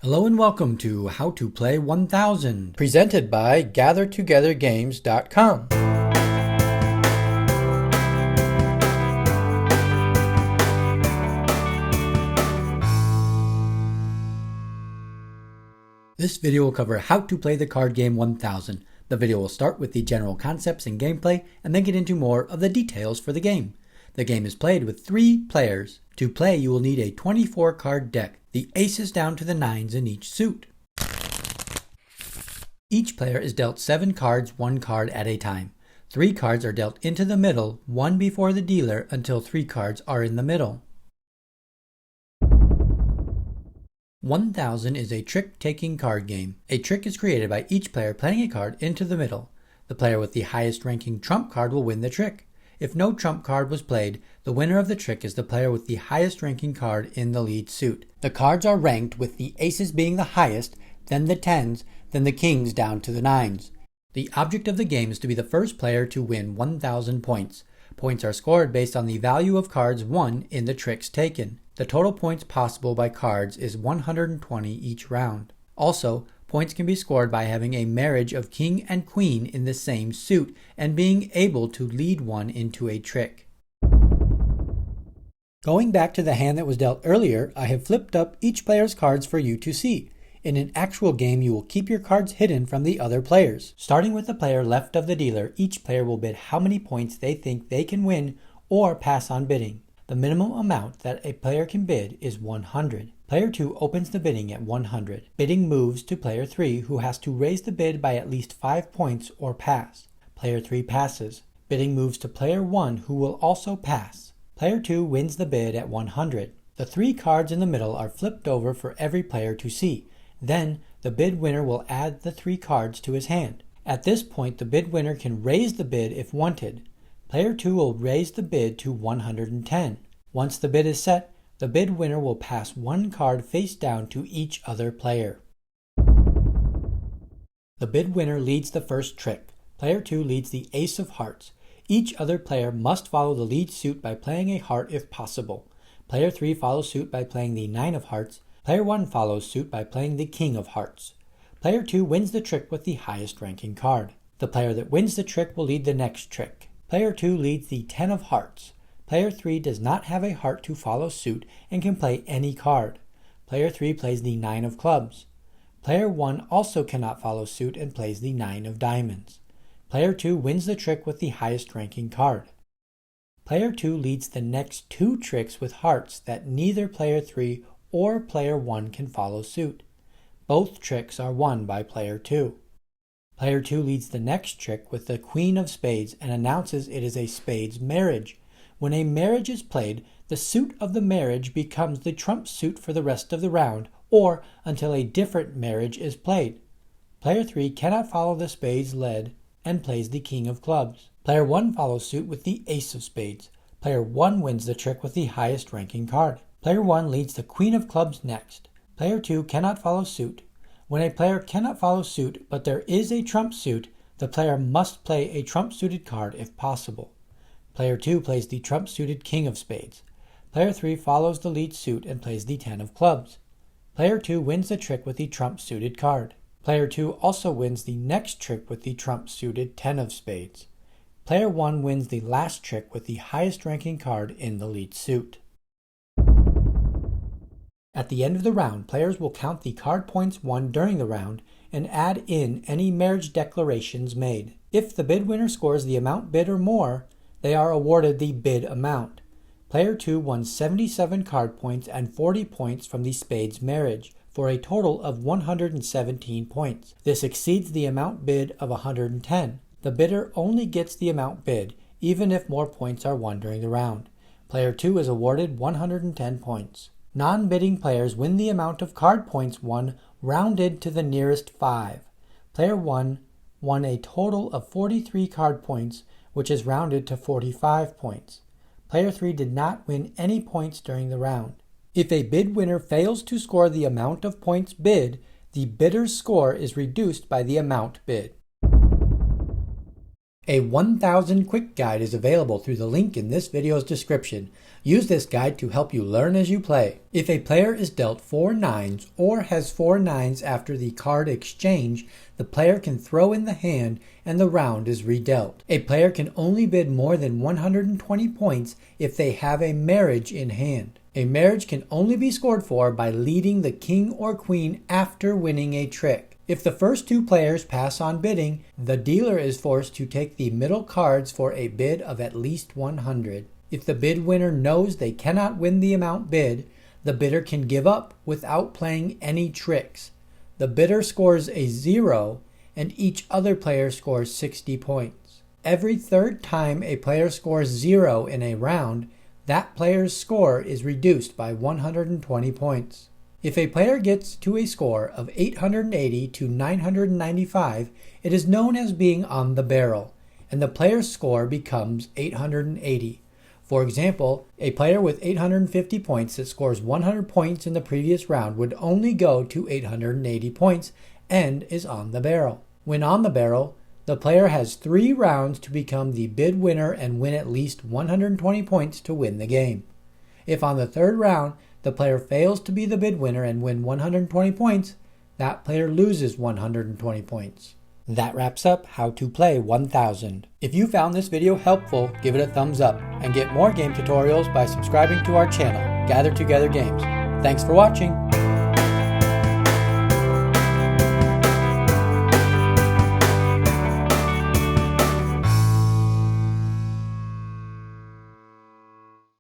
Hello and welcome to How to Play 1000, presented by GatherTogetherGames.com. This video will cover how to play the card game 1000. The video will start with the general concepts and gameplay and then get into more of the details for the game. The game is played with 3 players. To play, you will need a 24 card deck, the aces down to the 9s in each suit. Each player is dealt 7 cards, 1 card at a time. 3 cards are dealt into the middle, 1 before the dealer, until 3 cards are in the middle. 1000 is a trick-taking card game. A trick is created by each player playing a card into the middle. The player with the highest ranking trump card will win the trick. If no trump card was played, the winner of the trick is the player with the highest ranking card in the lead suit. The cards are ranked with the aces being the highest, then the 10s, then the kings down to the 9s. The object of the game is to be the first player to win 1000 points. Points are scored based on the value of cards won in the tricks taken. The total points possible by cards is 120 each round. Also, points can be scored by having a marriage of king and queen in the same suit and being able to lead one into a trick. Going back to the hand that was dealt earlier, I have flipped up each player's cards for you to see. In an actual game, you will keep your cards hidden from the other players. Starting with the player left of the dealer, each player will bid how many points they think they can win or pass on bidding. The minimum amount that a player can bid is 100. Player 2 opens the bidding at 100. Bidding moves to player 3, who has to raise the bid by at least 5 points or pass. Player 3 passes. Bidding moves to player 1, who will also pass. Player 2 wins the bid at 100. The 3 cards in the middle are flipped over for every player to see. Then, the bid winner will add the 3 cards to his hand. At this point, the bid winner can raise the bid if wanted. Player 2 will raise the bid to 110. Once the bid is set, the bid winner will pass 1 card face down to each other player. The bid winner leads the first trick. Player 2 leads the ace of hearts. Each other player must follow the lead suit by playing a heart if possible. Player 3 follows suit by playing the 9 of hearts. Player 1 follows suit by playing the king of hearts. Player 2 wins the trick with the highest ranking card. The player that wins the trick will lead the next trick. Player 2 leads the 10 of hearts. Player 3 does not have a heart to follow suit and can play any card. Player 3 plays the 9 of clubs. Player 1 also cannot follow suit and plays the 9 of diamonds. Player 2 wins the trick with the highest ranking card. Player 2 leads the next 2 tricks with hearts that neither player 3 or player 1 can follow suit. Both tricks are won by player 2. Player 2 leads the next trick with the queen of spades and announces it is a spades marriage. When a marriage is played, the suit of the marriage becomes the trump suit for the rest of the round, or until a different marriage is played. Player 3 cannot follow the spades led and plays the king of clubs. Player 1 follows suit with the ace of spades. Player 1 wins the trick with the highest ranking card. Player 1 leads the queen of clubs next. Player 2 cannot follow suit. When a player cannot follow suit, but there is a trump suit, the player must play a trump-suited card if possible. Player 2 plays the trump-suited king of spades. Player 3 follows the lead suit and plays the 10 of clubs. Player 2 wins the trick with the trump-suited card. Player 2 also wins the next trick with the trump-suited 10 of spades. Player 1 wins the last trick with the highest ranking card in the lead suit. At the end of the round, players will count the card points won during the round and add in any marriage declarations made. If the bid winner scores the amount bid or more, they are awarded the bid amount. Player 2 won 77 card points and 40 points from the spades marriage, for a total of 117 points. This exceeds the amount bid of 110. The bidder only gets the amount bid, even if more points are won during the round. Player 2 is awarded 110 points. Non-bidding players win the amount of card points won rounded to the nearest 5. Player 1 won a total of 43 card points, which is rounded to 45 points. Player 3 did not win any points during the round. If a bid winner fails to score the amount of points bid, the bidder's score is reduced by the amount bid. A 1000 quick guide is available through the link in this video's description. Use this guide to help you learn as you play. If a player is dealt 4 nines or has 4 nines after the card exchange, the player can throw in the hand and the round is redealt. A player can only bid more than 120 points if they have a marriage in hand. A marriage can only be scored for by leading the king or queen after winning a trick. If the first 2 players pass on bidding, the dealer is forced to take the middle cards for a bid of at least 100. If the bid winner knows they cannot win the amount bid, the bidder can give up without playing any tricks. The bidder scores a 0 and each other player scores 60 points. Every third time a player scores 0 in a round, that player's score is reduced by 120 points. If a player gets to a score of 880 to 995, it is known as being on the barrel, and the player's score becomes 880. For example, a player with 850 points that scores 100 points in the previous round would only go to 880 points and is on the barrel. When on the barrel, the player has 3 rounds to become the bid winner and win at least 120 points to win the game. If on the 3rd round, the player fails to be the bid winner and win 120 points, that player loses 120 points. That wraps up how to play 1000. If you found this video helpful, give it a thumbs up and get more game tutorials by subscribing to our channel, Gather Together Games. Thanks for watching.